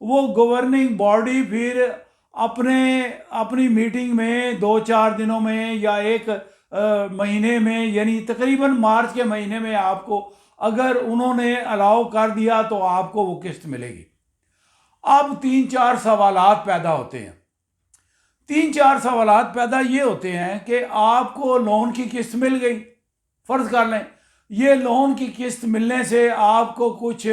وہ governing body پھر اپنی میٹنگ میں 2-4 دنوں میں یا ایک مہینے میں، یعنی تقریباً مارچ کے مہینے میں آپ کو اگر انہوں نے الاؤ کر دیا تو آپ کو وہ قسط ملے گی۔ اب 3-4 سوالات پیدا ہوتے ہیں۔ 3-4 سوالات پیدا یہ ہوتے ہیں کہ آپ کو لون کی قسط مل گئی، فرض کر لیں یہ لون کی قسط ملنے سے آپ کو کچھ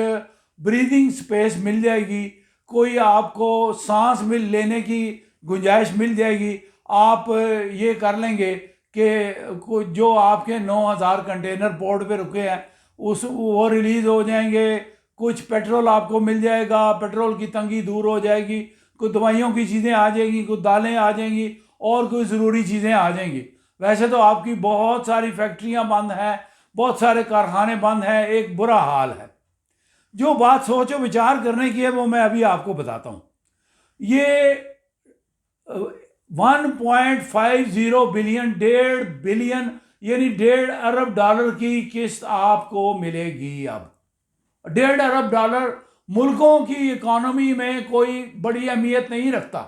بریدنگ سپیس مل جائے گی، کوئی آپ کو سانس لینے کی گنجائش مل جائے گی۔ آپ یہ کر لیں گے کہ جو آپ کے 9,000 کنٹینر پورٹ پہ رکے ہیں وہ ریلیز ہو جائیں گے، کچھ پیٹرول آپ کو مل جائے گا، پیٹرول کی تنگی دور ہو جائے گی، کوئی دوائیوں کی چیزیں آ جائیں گی، کوئی دالیں آ جائیں گی اور کوئی ضروری چیزیں آ جائیں گی۔ ویسے تو آپ کی بہت ساری فیکٹریاں بند ہیں، بہت سارے کارخانے بند ہیں، ایک برا حال ہے۔ جو بات سوچ و وچار کرنے کی ہے وہ میں ابھی آپ کو بتاتا ہوں۔ یہ 1.50 بلین، 1.5 بلین یعنی 1.5 ارب ڈالر کی قسط آپ کو ملے گی۔ اب 1.5 ارب ڈالر ملکوں کی اکانومی میں کوئی بڑی اہمیت نہیں رکھتا،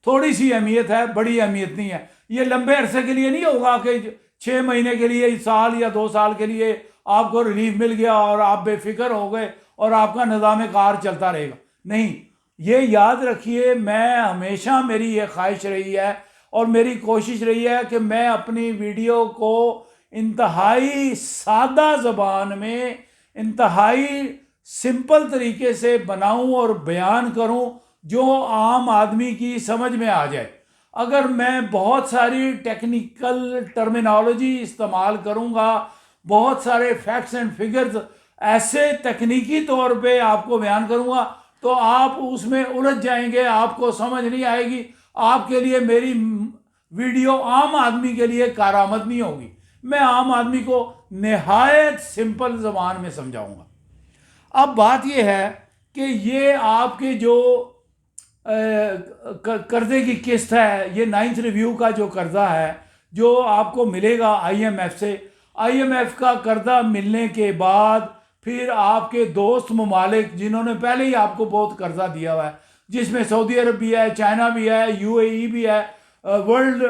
تھوڑی سی اہمیت ہے، بڑی اہمیت نہیں ہے۔ یہ لمبے عرصے کے لیے نہیں ہوگا کہ 6 مہینے کے لیے، سال یا 2 سال کے لیے آپ کو ریلیف مل گیا اور آپ بے فکر ہو گئے اور آپ کا نظام کار چلتا رہے گا، نہیں۔ یہ یاد رکھیے، میں ہمیشہ میری یہ خواہش رہی ہے اور میری کوشش رہی ہے کہ میں اپنی ویڈیو کو انتہائی سادہ زبان میں، انتہائی سمپل طریقے سے بناؤں اور بیان کروں جو عام آدمی کی سمجھ میں آ جائے۔ اگر میں بہت ساری ٹیکنیکل ٹرمینالوجی استعمال کروں گا، بہت سارے فیکٹس اینڈ فگرز ایسے تکنیکی طور پہ آپ کو بیان کروں گا تو آپ اس میں الجھ جائیں گے، آپ کو سمجھ نہیں آئے گی، آپ کے لیے میری ویڈیو عام آدمی کے لیے کارآمد نہیں ہوگی۔ میں عام آدمی کو نہایت سمپل زبان میں سمجھاؤں گا۔ اب بات یہ ہے کہ یہ آپ کے جو قرضے کی قسط ہے، یہ 9th ریویو کا جو قرضہ ہے جو آپ کو ملے گا آئی ایم ایف سے، آئی ایم ایف کا قرضہ ملنے کے بعد پھر آپ کے دوست ممالک جنہوں نے پہلے ہی آپ کو بہت قرضہ دیا ہوا ہے، جس میں سعودی عرب بھی ہے، چائنا بھی ہے، یو اے ای بھی ہے، ورلڈ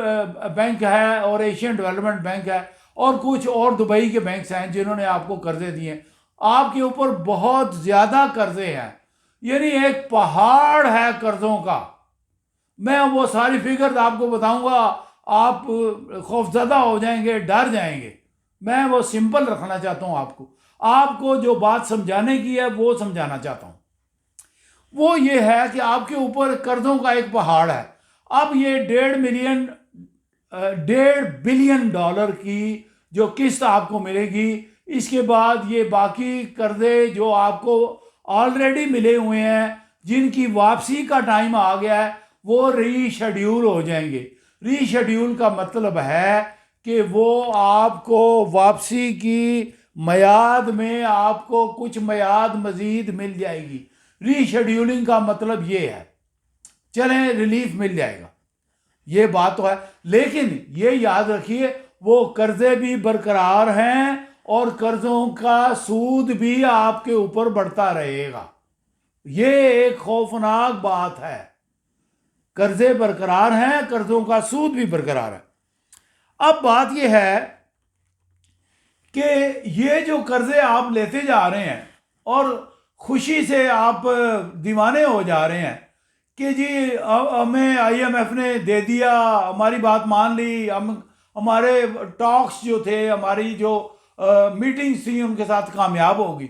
بینک ہے اور ایشین ڈیولپمنٹ بینک ہے اور کچھ اور دبئی کے بینکس ہیں جنہوں نے آپ کو قرضے دیے ہیں۔ آپ کے اوپر بہت زیادہ قرضے ہیں، یعنی ایک پہاڑ ہے قرضوں کا۔ میں وہ ساری فگرز آپ کو بتاؤں گا، آپ خوفزدہ ہو جائیں گے، ڈر جائیں گے۔ میں وہ سمپل رکھنا چاہتا ہوں، آپ کو جو بات سمجھانے کی ہے وہ سمجھانا چاہتا ہوں۔ وہ یہ ہے کہ آپ کے اوپر قرضوں کا ایک پہاڑ ہے۔ اب یہ 1.5 بلین ڈالر کی جو قسط آپ کو ملے گی، اس کے بعد یہ باقی قرضے جو آپ کو آلریڈی ملے ہوئے ہیں، جن کی واپسی کا ٹائم آ گیا ہے، وہ ری شیڈیول ہو جائیں گے۔ ری شیڈیول کا مطلب ہے کہ وہ آپ کو واپسی کی میعاد میں آپ کو کچھ میعاد مزید مل جائے گی۔ ری شیڈیولنگ کا مطلب یہ ہے، چلیں ریلیف مل جائے گا، یہ بات تو ہے، لیکن یہ یاد رکھیے وہ قرضے بھی برقرار ہیں اور قرضوں کا سود بھی آپ کے اوپر بڑھتا رہے گا۔ یہ ایک خوفناک بات ہے، قرضے برقرار ہیں، قرضوں کا سود بھی برقرار ہے۔ اب بات یہ ہے کہ یہ جو قرضے آپ لیتے جا رہے ہیں اور خوشی سے آپ دیوانے ہو جا رہے ہیں کہ جی ہمیں آئی ایم ایف نے دے دیا، ہماری بات مان لی، ہمارے ٹاکس جو تھے، ہماری جو میٹنگز تھیں ان کے ساتھ کامیاب ہوگی۔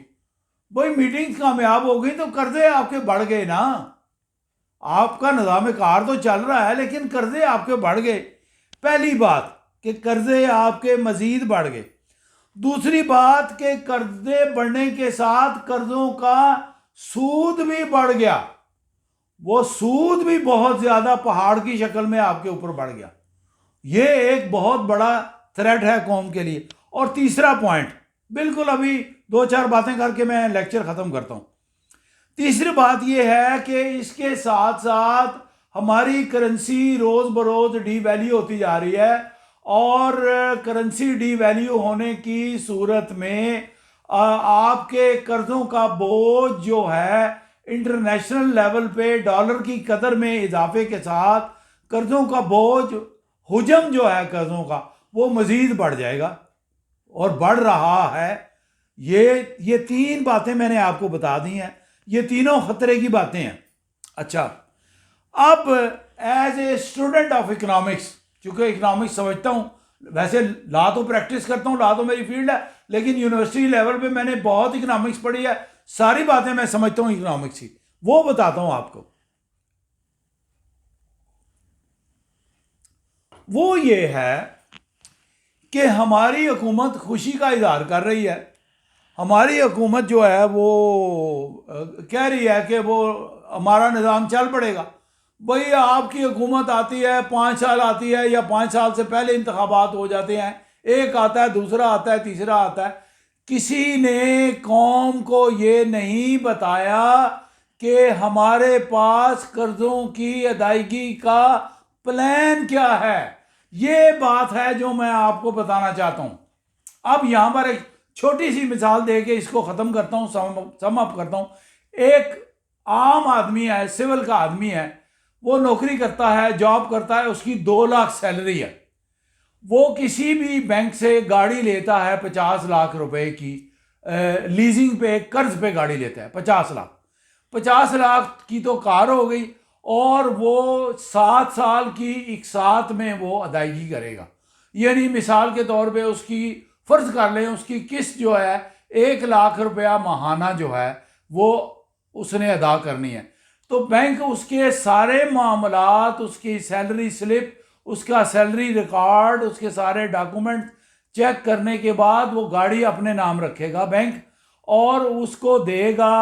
بھائی میٹنگز کامیاب ہو گئی تو قرضے آپ کے بڑھ گئے نا۔ آپ کا نظام کار تو چل رہا ہے لیکن قرضے آپ کے بڑھ گئے۔ پہلی بات کہ قرضے آپ کے مزید بڑھ گئے۔ دوسری بات کہ قرضے بڑھنے کے ساتھ قرضوں کا سود بھی بڑھ گیا، وہ سود بھی بہت زیادہ پہاڑ کی شکل میں آپ کے اوپر بڑھ گیا۔ یہ ایک بہت بڑا تھریٹ ہے قوم کے لیے۔ اور تیسرا پوائنٹ، بالکل ابھی 2-4 باتیں کر کے میں لیکچر ختم کرتا ہوں۔ تیسری بات یہ ہے کہ اس کے ساتھ ساتھ ہماری کرنسی روز بروز ڈی ویلیو ہوتی جا رہی ہے، اور کرنسی ڈی ویلیو ہونے کی صورت میں آپ کے قرضوں کا بوجھ جو ہے انٹرنیشنل لیول پہ ڈالر کی قدر میں اضافے کے ساتھ قرضوں کا بوجھ، حجم جو ہے قرضوں کا، وہ مزید بڑھ جائے گا اور بڑھ رہا ہے۔ یہ تین باتیں میں نے آپ کو بتا دی ہیں، یہ تینوں خطرے کی باتیں ہیں۔ اچھا، اب as a student of economics, چونکہ اکنامکس سمجھتا ہوں، ویسے لا تو پریکٹس کرتا ہوں، لا تو میری فیلڈ ہے، لیکن یونیورسٹی لیول پہ میں نے بہت اکنامکس پڑھی ہے، ساری باتیں میں سمجھتا ہوں اکنامکس کی، وہ بتاتا ہوں آپ کو۔ وہ یہ ہے کہ ہماری حکومت خوشی کا اظہار کر رہی ہے، ہماری حکومت جو ہے وہ کہہ رہی ہے کہ وہ ہمارا نظام چل پڑے گا۔ بھئی آپ کی حکومت آتی ہے، 5 سال آتی ہے، یا 5 سال سے پہلے انتخابات ہو جاتے ہیں، ایک آتا ہے، دوسرا آتا ہے، تیسرا آتا ہے، کسی نے قوم کو یہ نہیں بتایا کہ ہمارے پاس قرضوں کی ادائیگی کا پلان کیا ہے۔ یہ بات ہے جو میں آپ کو بتانا چاہتا ہوں۔ اب یہاں پر ایک چھوٹی سی مثال دے کے اس کو ختم کرتا ہوں، سم اپ کرتا ہوں۔ ایک عام آدمی ہے، سول کا آدمی ہے، وہ نوکری کرتا ہے، جاب کرتا ہے، اس کی 2 لاکھ سیلری ہے۔ وہ کسی بھی بینک سے گاڑی لیتا ہے 50 لاکھ روپے کی، لیزنگ پہ، قرض پہ گاڑی لیتا ہے 50 لاکھ کی تو کار ہو گئی، اور وہ 7 سال کی اقساط میں وہ ادائیگی کرے گا۔ یعنی مثال کے طور پہ اس کی، فرض کر لیں اس کی قسط جو ہے 1 لاکھ روپیہ ماہانہ جو ہے وہ اس نے ادا کرنی ہے۔ تو بینک اس کے سارے معاملات، اس کی سیلری سلپ، اس کا سیلری ریکارڈ، اس کے سارے ڈاکومنٹ چیک کرنے کے بعد وہ گاڑی اپنے نام رکھے گا بینک، اور اس کو دے گا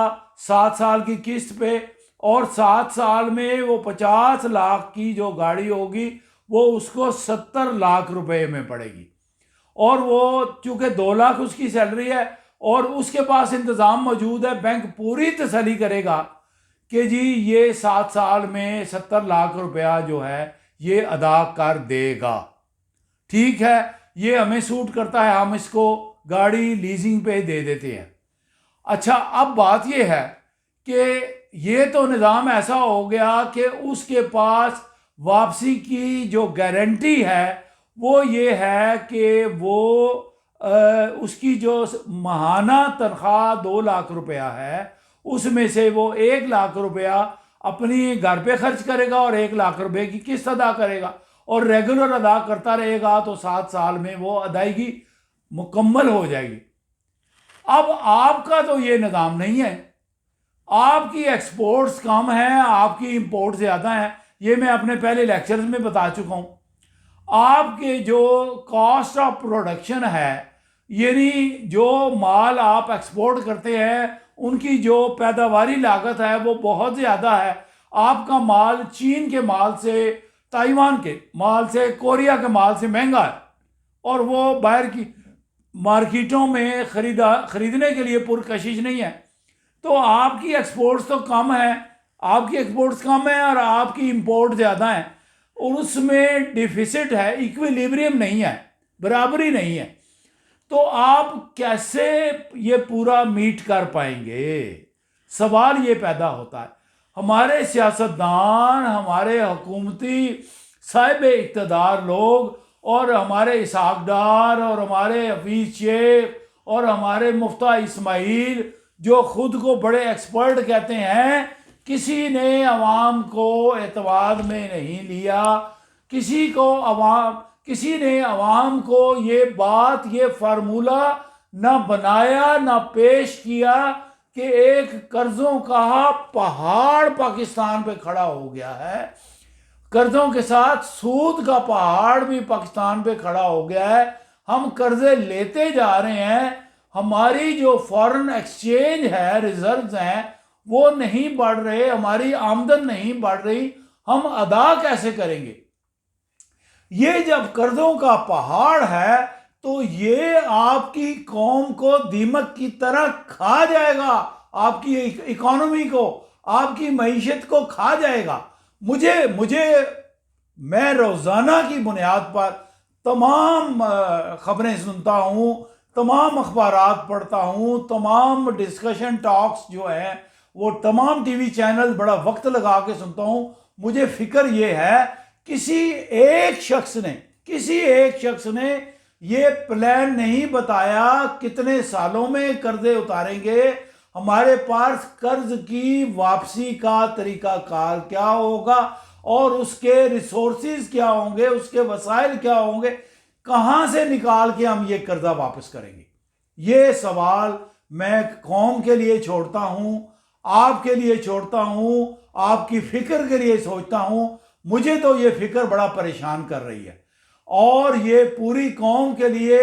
7 سال کی قسط پہ، اور 7 سال میں وہ 50 لاکھ کی جو گاڑی ہوگی وہ اس کو 70 لاکھ روپے میں پڑے گی۔ اور وہ چونکہ 2 لاکھ اس کی سیلری ہے اور اس کے پاس انتظام موجود ہے، بینک پوری تسلی کرے گا کہ جی یہ 7 سال میں 70 لاکھ روپیہ جو ہے یہ ادا کر دے گا، ٹھیک ہے، یہ ہمیں سوٹ کرتا ہے، ہم اس کو گاڑی لیزنگ پہ دے دیتے ہیں۔ اچھا، اب بات یہ ہے کہ یہ تو نظام ایسا ہو گیا کہ اس کے پاس واپسی کی جو گارنٹی ہے وہ یہ ہے کہ وہ اس کی جو ماہانہ تنخواہ 2 لاکھ روپیہ ہے، اس میں سے وہ 1 لاکھ روپیہ اپنی گھر پہ خرچ کرے گا اور 1 لاکھ روپے کی قسط ادا کرے گا، اور ریگولر ادا کرتا رہے گا، تو 7 سال میں وہ ادائیگی مکمل ہو جائے گی۔ اب آپ کا تو یہ نظام نہیں ہے، آپ کی ایکسپورٹس کم ہیں، آپ کی امپورٹ زیادہ ہیں، یہ میں اپنے پہلے لیکچرز میں بتا چکا ہوں۔ آپ کے جو کاسٹ آف پروڈکشن ہے، یعنی جو مال آپ ایکسپورٹ کرتے ہیں ان کی جو پیداواری لاگت ہے وہ بہت زیادہ ہے۔ آپ کا مال چین کے مال سے، تائیوان کے مال سے، کوریا کے مال سے مہنگا ہے، اور وہ باہر کی مارکیٹوں میں خریدنے کے لیے پرکشش نہیں ہے۔ تو آپ کی ایکسپورٹس تو کم ہیں، آپ کی ایکسپورٹس کم ہیں اور آپ کی امپورٹ زیادہ ہیں، اور اس میں ڈیفیسٹ ہے، ایکویلیبریم نہیں ہے، برابری نہیں ہے۔ تو آپ کیسے یہ پورا میٹ کر پائیں گے؟ سوال یہ پیدا ہوتا ہے۔ ہمارے سیاستدان، ہمارے حکومتی صاحب اقتدار لوگ، اور ہمارے اسحاق ڈار، اور ہمارے حفیظ شیخ، اور ہمارے مفتیٰ اسماعیل، جو خود کو بڑے ایکسپرٹ کہتے ہیں، کسی نے عوام کو اعتماد میں نہیں لیا، کسی نے عوام کو یہ بات، یہ فارمولہ نہ بنایا نہ پیش کیا کہ ایک قرضوں کا پہاڑ پاکستان پہ کھڑا ہو گیا ہے، قرضوں کے ساتھ سود کا پہاڑ بھی پاکستان پہ کھڑا ہو گیا ہے، ہم قرضے لیتے جا رہے ہیں، ہماری جو فارن ایکسچینج ہے، ریزروز ہیں، وہ نہیں بڑھ رہے، ہماری آمدن نہیں بڑھ رہی، ہم ادا کیسے کریں گے؟ یہ جب قرضوں کا پہاڑ ہے تو یہ آپ کی قوم کو دیمک کی طرح کھا جائے گا، آپ کی اکانومی کو، آپ کی معیشت کو کھا جائے گا۔ میں روزانہ کی بنیاد پر تمام خبریں سنتا ہوں، تمام اخبارات پڑھتا ہوں، تمام ڈسکشن ٹاکس جو ہیں وہ تمام ٹی وی چینل بڑا وقت لگا کے سنتا ہوں. مجھے فکر یہ ہے کسی ایک شخص نے یہ پلان نہیں بتایا کتنے سالوں میں قرضے اتاریں گے، ہمارے پاس قرض کی واپسی کا طریقہ کار کیا ہوگا اور اس کے ریسورسز کیا ہوں گے، اس کے وسائل کیا ہوں گے، کہاں سے نکال کے ہم یہ قرضہ واپس کریں گے. یہ سوال میں قوم کے لیے چھوڑتا ہوں، آپ کے لیے چھوڑتا ہوں، آپ کی فکر کے لیے سوچتا ہوں. مجھے تو یہ فکر بڑا پریشان کر رہی ہے اور یہ پوری قوم کے لیے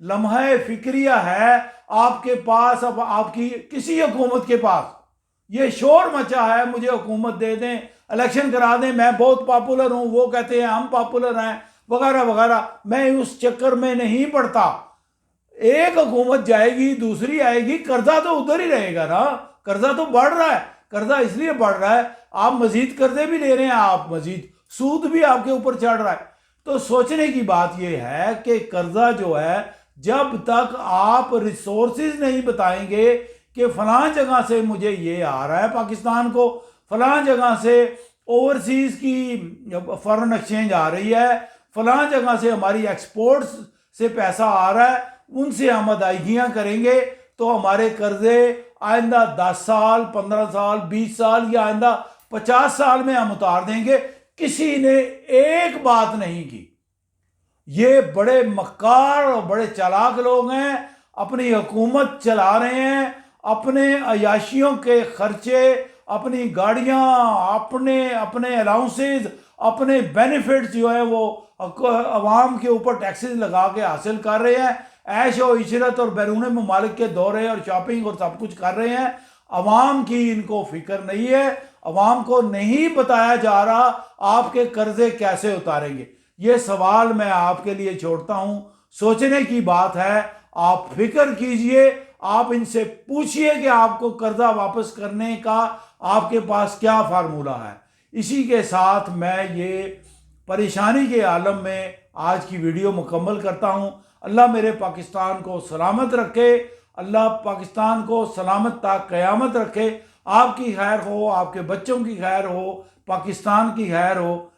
لمحہ فکریہ ہے. آپ کے پاس اب آپ کی کسی حکومت کے پاس یہ شور مچا ہے مجھے حکومت دے دیں، الیکشن کرا دیں، میں بہت پاپولر ہوں، وہ کہتے ہیں ہم پاپولر ہیں وغیرہ وغیرہ. میں اس چکر میں نہیں پڑتا. ایک حکومت جائے گی دوسری آئے گی، قرضہ تو ادھر ہی رہے گا نا. قرضہ تو بڑھ رہا ہے، قرضہ اس لیے بڑھ رہا ہے آپ مزید قرضے بھی لے رہے ہیں، آپ مزید سود بھی آپ کے اوپر چڑھ رہا ہے. تو سوچنے کی بات یہ ہے کہ قرضہ جو ہے جب تک آپ ریسورسز نہیں بتائیں گے کہ فلاں جگہ سے مجھے یہ آ رہا ہے پاکستان کو، فلاں جگہ سے اوورسیز کی فارن ایکسچینج آ رہی ہے، فلاں جگہ سے ہماری ایکسپورٹس سے پیسہ آ رہا ہے، ان سے ہم ادائیگیاں کریں گے تو ہمارے قرضے آئندہ 10 سال 15 سال 20 سال یا آئندہ 50 سال میں ہم اتار دیں گے. کسی نے ایک بات نہیں کی. یہ بڑے مکار اور بڑے چالاک لوگ ہیں، اپنی حکومت چلا رہے ہیں، اپنے عیاشیوں کے خرچے، اپنی گاڑیاں، اپنے الاؤنسز، اپنے بینیفٹس جو ہیں وہ عوام کے اوپر ٹیکسز لگا کے حاصل کر رہے ہیں. عیش و عشرت اور بیرون ممالک کے دورے اور شاپنگ اور سب کچھ کر رہے ہیں. عوام کی ان کو فکر نہیں ہے. عوام کو نہیں بتایا جا رہا آپ کے قرضے کیسے اتاریں گے. یہ سوال میں آپ کے لیے چھوڑتا ہوں. سوچنے کی بات ہے. آپ فکر کیجئے، آپ ان سے پوچھئے کہ آپ کو قرضہ واپس کرنے کا آپ کے پاس کیا فارمولہ ہے. اسی کے ساتھ میں یہ پریشانی کے عالم میں آج کی ویڈیو مکمل کرتا ہوں. اللہ میرے پاکستان کو سلامت رکھے، اللہ پاکستان کو سلامت تا قیامت رکھے. آپ کی خیر ہو، آپ کے بچوں کی خیر ہو، پاکستان کی خیر ہو.